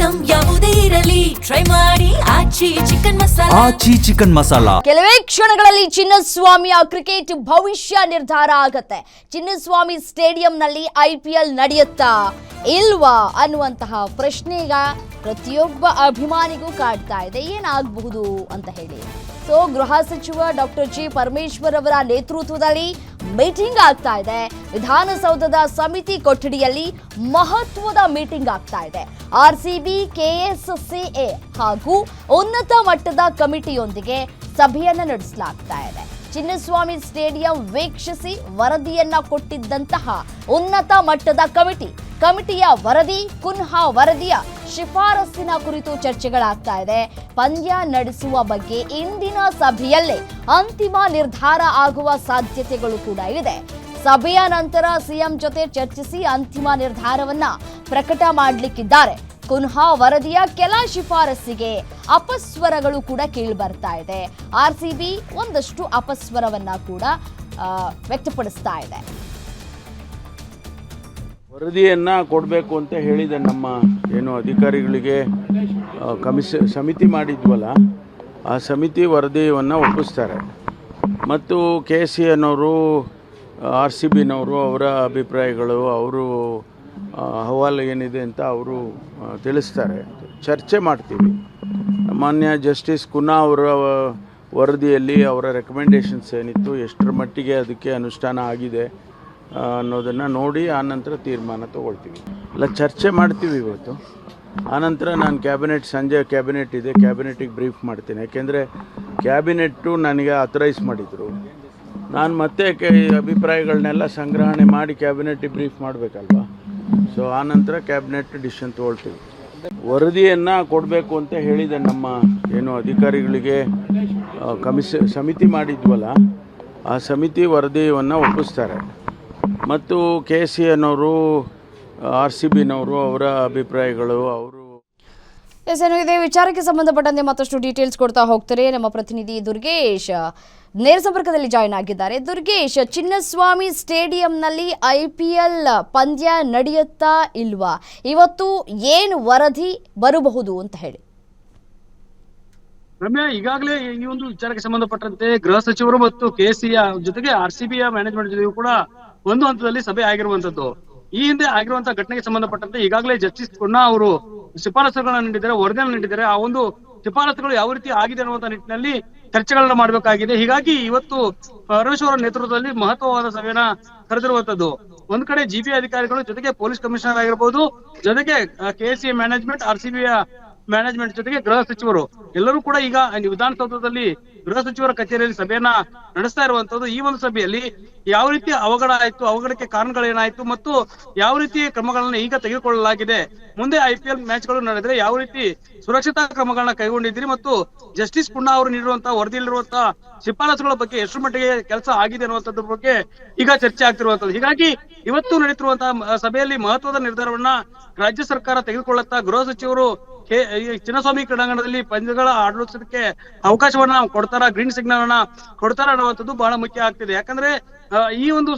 Item ಯಾವುದೇ ಇರಲಿ try ಮಾಡಿ ಆಚಿ ಚಿಕನ್ ಮಸಾಲಾ. ಆಚಿ ಚಿಕನ್ ಮಸಾಲಾ. ಕೆಲವೇ ಕ್ಷಣಗಳಲ್ಲಿ ಚಿನ್ನಸ್ವಾಮಿಯ ಕ್ರಿಕೆಟ್ ಭವಿಷ್ಯ ನಿರ್ಧಾರ ಆಗತ್ತೆ. ಚಿನ್ನಸ್ವಾಮಿ ಸ್ಟೇಡಿಯಂನಲ್ಲಿ IPL ನಡೆಯುತ್ತಾ ಇಲ್ವಾ ಅನ್ನುವಂತಹ ಪ್ರಶ್ನೆಗ ಪ್ರತಿಯೊಬ್ಬ ಅಭಿಮಾನಿಗೂ ಕಾಡ್ತಾ ಇದೆ. ಏನಾಗಬಹುದು ಅಂತ ಹೇಳಿ. ಸೊ ಗೃಹ ಸಚಿವ ಡಾಕ್ಟರ್ ಜಿ ಪರಮೇಶ್ವರ್ ಅವರ ನೇತೃತ್ವದಲ್ಲಿ ಮೀಟಿಂಗ್ ಆಗ್ತಾ ಇದೆ. ವಿಧಾನಸೌಧದ ಸಮಿತಿ ಕೊಠಡಿಯಲ್ಲಿ ಮಹತ್ವದ ಮೀಟಿಂಗ್ ಆಗ್ತಾ ಇದೆ. RCB, KSCA ಹಾಗೂ ಉನ್ನತ ಮಟ್ಟದ ಕಮಿಟಿಯೊಂದಿಗೆ ಸಭೆಯನ್ನ ನಡೆಸಲಾಗ್ತಾ ಇದೆ. ಚಿನ್ನಸ್ವಾಮಿ ಸ್ಟೇಡಿಯಂ ವೀಕ್ಷಿಸಿ ವರದಿಯನ್ನ ಕೊಟ್ಟಿದ್ದಂತಹ ಉನ್ನತ ಮಟ್ಟದ ಕಮಿಟಿಯ ವರದಿ ಕುನ್ಹಾ ವರದಿಯ ಶಿಫಾರಸ್ಸಿನ ಕುರಿತು ಚರ್ಚೆಗಳಾಗ್ತಾ ಇದೆ. ಪಂದ್ಯ ನಡೆಸುವ ಬಗ್ಗೆ ಇಂದಿನ ಸಭೆಯಲ್ಲೇ ಅಂತಿಮ ನಿರ್ಧಾರ ಆಗುವ ಸಾಧ್ಯತೆಗಳು ಕೂಡ ಇದೆ. ಸಭೆಯ ನಂತರ ಸಿಎಂ ಜೊತೆ ಚರ್ಚಿಸಿ ಅಂತಿಮ ನಿರ್ಧಾರವನ್ನ ಪ್ರಕಟ ಮಾಡಲಿಕ್ಕಿದ್ದಾರೆ. ಕುನ್ಹಾ ವರದಿಯ ಕೆಲ ಶಿಫಾರಸ್ಸಿಗೆ ಅಪಸ್ವರಗಳು ಕೂಡ ಕೇಳಿ ಬರ್ತಾ ಇದೆ. RCB ಒಂದಷ್ಟು ಅಪಸ್ವರವನ್ನ ಕೂಡ ವ್ಯಕ್ತಪಡಿಸ್ತಾ ಇದೆ. ವರದಿಯನ್ನು ಕೊಡಬೇಕು ಅಂತ ಹೇಳಿದೆ. ನಮ್ಮ ಏನು ಅಧಿಕಾರಿಗಳಿಗೆ ಸಮಿತಿ ಮಾಡಿದ್ವಲ್ಲ, ಆ ಸಮಿತಿ ವರದಿಯನ್ನು ಒಪ್ಪಿಸ್ತಾರೆ. ಮತ್ತು KCAನವರು RCBನವರು ಅವರ ಅಭಿಪ್ರಾಯಗಳು, ಅವರು ಅಹವಾಲು ಏನಿದೆ ಅಂತ ಅವರು ತಿಳಿಸ್ತಾರೆ. ಚರ್ಚೆ ಮಾಡ್ತೀವಿ. ಮಾನ್ಯ ಜಸ್ಟಿಸ್ ಕುನ್ನಾ ಅವರ ವರದಿಯಲ್ಲಿ ಅವರ ರೆಕಮೆಂಡೇಷನ್ಸ್ ಏನಿತ್ತು, ಎಷ್ಟರ ಮಟ್ಟಿಗೆ ಅದಕ್ಕೆ ಅನುಷ್ಠಾನ ಆಗಿದೆ ಅನ್ನೋದನ್ನು ನೋಡಿ ಆನಂತರ ತೀರ್ಮಾನ ತೊಗೊಳ್ತೀವಿ. ಎಲ್ಲ ಚರ್ಚೆ ಮಾಡ್ತೀವಿ ಇವತ್ತು. ಆನಂತರ ನಾನು ಸಂಜೆ ಕ್ಯಾಬಿನೆಟ್ ಇದೆ, ಕ್ಯಾಬಿನೆಟಿಗೆ ಬ್ರೀಫ್ ಮಾಡ್ತೀನಿ. ಯಾಕೆಂದರೆ ಕ್ಯಾಬಿನೆಟ್ಟು ನನಗೆ ಅಥರೈಸ್ ಮಾಡಿದರು. ನಾನು ಮತ್ತೆ ಅಭಿಪ್ರಾಯಗಳನ್ನೆಲ್ಲ ಸಂಗ್ರಹಣೆ ಮಾಡಿ ಕ್ಯಾಬಿನೆಟ್ಟಿಗೆ ಬ್ರೀಫ್ ಮಾಡಬೇಕಲ್ವ. ಸೊ ಆನಂತರ ಕ್ಯಾಬಿನೆಟ್ ಡಿಸಿಷನ್ ತೊಗೊಳ್ತೀವಿ. ವರದಿಯನ್ನು ಕೊಡಬೇಕು ಅಂತ ಹೇಳಿದೆ. ನಮ್ಮ ಏನು ಅಧಿಕಾರಿಗಳಿಗೆ ಸಮಿತಿ ಮಾಡಿದ್ವಲ್ಲ, ಆ ಸಮಿತಿ ವರದಿಯನ್ನು ಒಪ್ಪಿಸ್ತಾರೆ. ಮತ್ತು KCAನವರು RCBನವರು ಅವರ ಅಭಿಪ್ರಾಯಗಳು, ಅವರು ಇದೇ ವಿಚಾರಕ್ಕೆ ಸಂಬಂಧಪಟ್ಟಂತೆ ಮತ್ತಷ್ಟು ಡೀಟೇಲ್ಸ್ ಕೊಡ್ತಾ ಹೋಗ್ತಾರೆ ನಮ್ಮ ಪ್ರತಿನಿಧಿ ದುರ್ಗೇಶ್ ನೇರ ಸಂಪರ್ಕದಲ್ಲಿ ಜಾಯಿನ್ ಆಗಿದ್ದಾರೆ. ದುರ್ಗೇಶ್, ಚಿನ್ನಸ್ವಾಮಿ ಸ್ಟೇಡಿಯಂನಲ್ಲಿ IPL ಪಂದ್ಯ ನಡೆಯುತ್ತಾ ಇಲ್ವಾ? ಇವತ್ತು ಏನು ವರದಿ ಬರಬಹುದು ಅಂತ ಹೇಳಿ. ರಮ್ಯಾ, ಈಗಾಗಲೇ ಈ ಒಂದು ವಿಚಾರಕ್ಕೆ ಸಂಬಂಧಪಟ್ಟಂತೆ ಗೃಹ ಸಚಿವರು ಮತ್ತು KCA ಜೊತೆಗೆ RCBಯ ಮ್ಯಾನೇಜ್ಮೆಂಟ್ ಜೊತೆಗೂ ಕೂಡ ಒಂದು ಹಂತದಲ್ಲಿ ಸಭೆ ಆಗಿರುವಂತದ್ದು. ಈ ಹಿಂದೆ ಆಗಿರುವಂತಹ ಘಟನೆಗೆ ಸಂಬಂಧಪಟ್ಟಂತೆ ಈಗಾಗಲೇ ಜಸ್ಟಿಸ್ ಕುನ್ನಾ ಅವರು ಶಿಫಾರಸುಗಳನ್ನ ನೀಡಿದ್ದಾರೆ, ವರದಿಯನ್ನು ನೀಡಿದ್ದಾರೆ. ಆ ಒಂದು ಶಿಫಾರಸುಗಳು ಯಾವ ರೀತಿ ಆಗಿದೆ ಅನ್ನುವಂತ ನಿಟ್ಟಿನಲ್ಲಿ ಚರ್ಚೆಗಳನ್ನ ಮಾಡಬೇಕಾಗಿದೆ. ಹೀಗಾಗಿ ಇವತ್ತು ಪರಮೇಶ್ವರ ನೇತೃತ್ವದಲ್ಲಿ ಮಹತ್ವವಾದ ಸಭೆಯನ್ನ ಕರೆದಿರುವಂತದ್ದು. ಒಂದ್ ಕಡೆ GP ಅಧಿಕಾರಿಗಳು, ಜೊತೆಗೆ ಪೊಲೀಸ್ ಕಮಿಷನರ್ ಆಗಿರ್ಬೋದು, ಜೊತೆಗೆ KCA ಮ್ಯಾನೇಜ್ಮೆಂಟ್, RCBಯ ಮ್ಯಾನೇಜ್ಮೆಂಟ್ ಜೊತೆಗೆ ಗೃಹ ಸಚಿವರು ಎಲ್ಲರೂ ಕೂಡ ಈಗ ವಿಧಾನಸೌಧದಲ್ಲಿ ಗೃಹ ಸಚಿವರ ಕಚೇರಿಯಲ್ಲಿ ಸಭೆಯನ್ನ ನಡೆಸ್ತಾ ಇರುವಂತದ್ದು. ಈ ಒಂದು ಸಭೆಯಲ್ಲಿ ಯಾವ ರೀತಿ ಅವಘಡ ಆಯ್ತು, ಅವಘಡಕ್ಕೆ ಕಾರಣಗಳೇನಾಯ್ತು ಮತ್ತು ಯಾವ ರೀತಿ ಕ್ರಮಗಳನ್ನ ಈಗ ತೆಗೆದುಕೊಳ್ಳಲಾಗಿದೆ, ಮುಂದೆ IPL ಮ್ಯಾಚ್ಗಳು ನಡೆದ್ರೆ ಯಾವ ರೀತಿ ಸುರಕ್ಷತಾ ಕ್ರಮಗಳನ್ನ ಕೈಗೊಂಡಿದ್ದೀರಿ ಮತ್ತು ಜಸ್ಟಿಸ್ ಕುನ್ನಾ ಅವರು ನೀಡಿರುವಂತಹ ವರದಿಯಲ್ಲಿರುವಂತಹ ಶಿಫಾರಸುಗಳ ಬಗ್ಗೆ ಎಷ್ಟು ಮಟ್ಟಿಗೆ ಕೆಲಸ ಆಗಿದೆ ಅನ್ನುವಂಥದ್ರ ಬಗ್ಗೆ ಈಗ ಚರ್ಚೆ ಆಗ್ತಿರುವಂತದ್ದು. ಹೀಗಾಗಿ ಇವತ್ತು ನಡೀತಿರುವಂತಹ ಸಭೆಯಲ್ಲಿ ಮಹತ್ವದ ನಿರ್ಧಾರವನ್ನ ರಾಜ್ಯ ಸರ್ಕಾರ ತೆಗೆದುಕೊಳ್ಳುತ್ತಾ ಗೃಹ ಸಚಿವರು ಚಿನ್ನಸ್ವಾಮಿ ಕ್ರೀಡಾಂಗಣದಲ್ಲಿ ಪಂದ್ಯಗಳ ಆಡಳಿಸೋದಕ್ಕೆ ಅವಕಾಶವನ್ನ ಕೊಡ್ತಾರ, ಗ್ರೀನ್ ಸಿಗ್ನಲ್ ಅನ್ನ ಕೊಡ್ತಾರ ಅನ್ನುವಂಥದ್ದು ಬಹಳ ಮುಖ್ಯ ಆಗ್ತಿದೆ. ಯಾಕಂದ್ರೆ ಈ ಒಂದು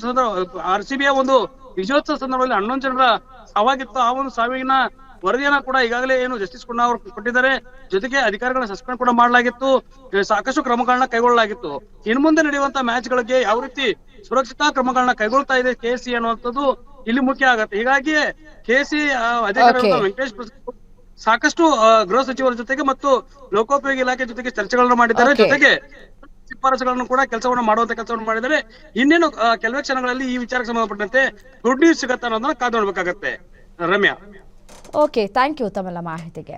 RCBಯ ಒಂದು ವಿಜಯೋತ್ಸವ ಸಂದರ್ಭದಲ್ಲಿ 11 ಜನರ ಸಾವಾಗಿತ್ತು. ಆ ಒಂದು ಸಾವಿನ ವರದಿಯನ್ನ ಕೂಡ ಈಗಾಗಲೇ ಏನು ಜಸ್ಟಿಸ್ ಕುನ್ನಾ ಅವರು ಕೊಟ್ಟಿದ್ದಾರೆ. ಜೊತೆಗೆ ಅಧಿಕಾರಿಗಳನ್ನ ಸಸ್ಪೆಂಡ್ ಕೂಡ ಮಾಡಲಾಗಿತ್ತು, ಸಾಕಷ್ಟು ಕ್ರಮಗಳನ್ನ ಕೈಗೊಳ್ಳಲಾಗಿತ್ತು. ಇನ್ನು ಮುಂದೆ ನಡೆಯುವಂತಹ ಮ್ಯಾಚ್ ಗಳಿಗೆ ಯಾವ ರೀತಿ ಸುರಕ್ಷತಾ ಕ್ರಮಗಳನ್ನ ಕೈಗೊಳ್ತಾ ಇದೆ KCA ಅನ್ನುವಂಥದ್ದು ಇಲ್ಲಿ ಮುಖ್ಯ ಆಗತ್ತೆ. ಹೀಗಾಗಿ KCA ಅಧಿಕಾರಿಗಳು ವೆಂಕಟೇಶ್ ಸಾಕಷ್ಟು ಗೃಹ ಸಚಿವರ ಜೊತೆಗೆ ಮತ್ತು ಲೋಕೋಪಯೋಗಿ ಇಲಾಖೆ ಜೊತೆಗೆ ಚರ್ಚೆಗಳನ್ನ ಮಾಡಿದ್ದಾರೆ. ಜೊತೆಗೆ ಶಿಫಾರಸುಗಳನ್ನು ಕೂಡ ಮಾಡುವಂತ ಕೆಲಸವನ್ನು ಮಾಡಿದ್ದಾರೆ. ಇನ್ನೇನು ಕೆಲವೇ ಕ್ಷಣಗಳಲ್ಲಿ ಈ ವಿಚಾರಕ್ಕೆ ಸಂಬಂಧಪಟ್ಟಂತೆ ಗುಡ್ ನ್ಯೂಸ್ ಸಿಗತ್ತ ಅನ್ನೋದನ್ನ ಕಾದು ನೋಡ್ಬೇಕಾಗತ್ತೆ. ರಮ್ಯಾ, ಓಕೆ, ಥ್ಯಾಂಕ್ ಯು ತಮ್ಮೆಲ್ಲ ಮಾಹಿತಿಗೆ.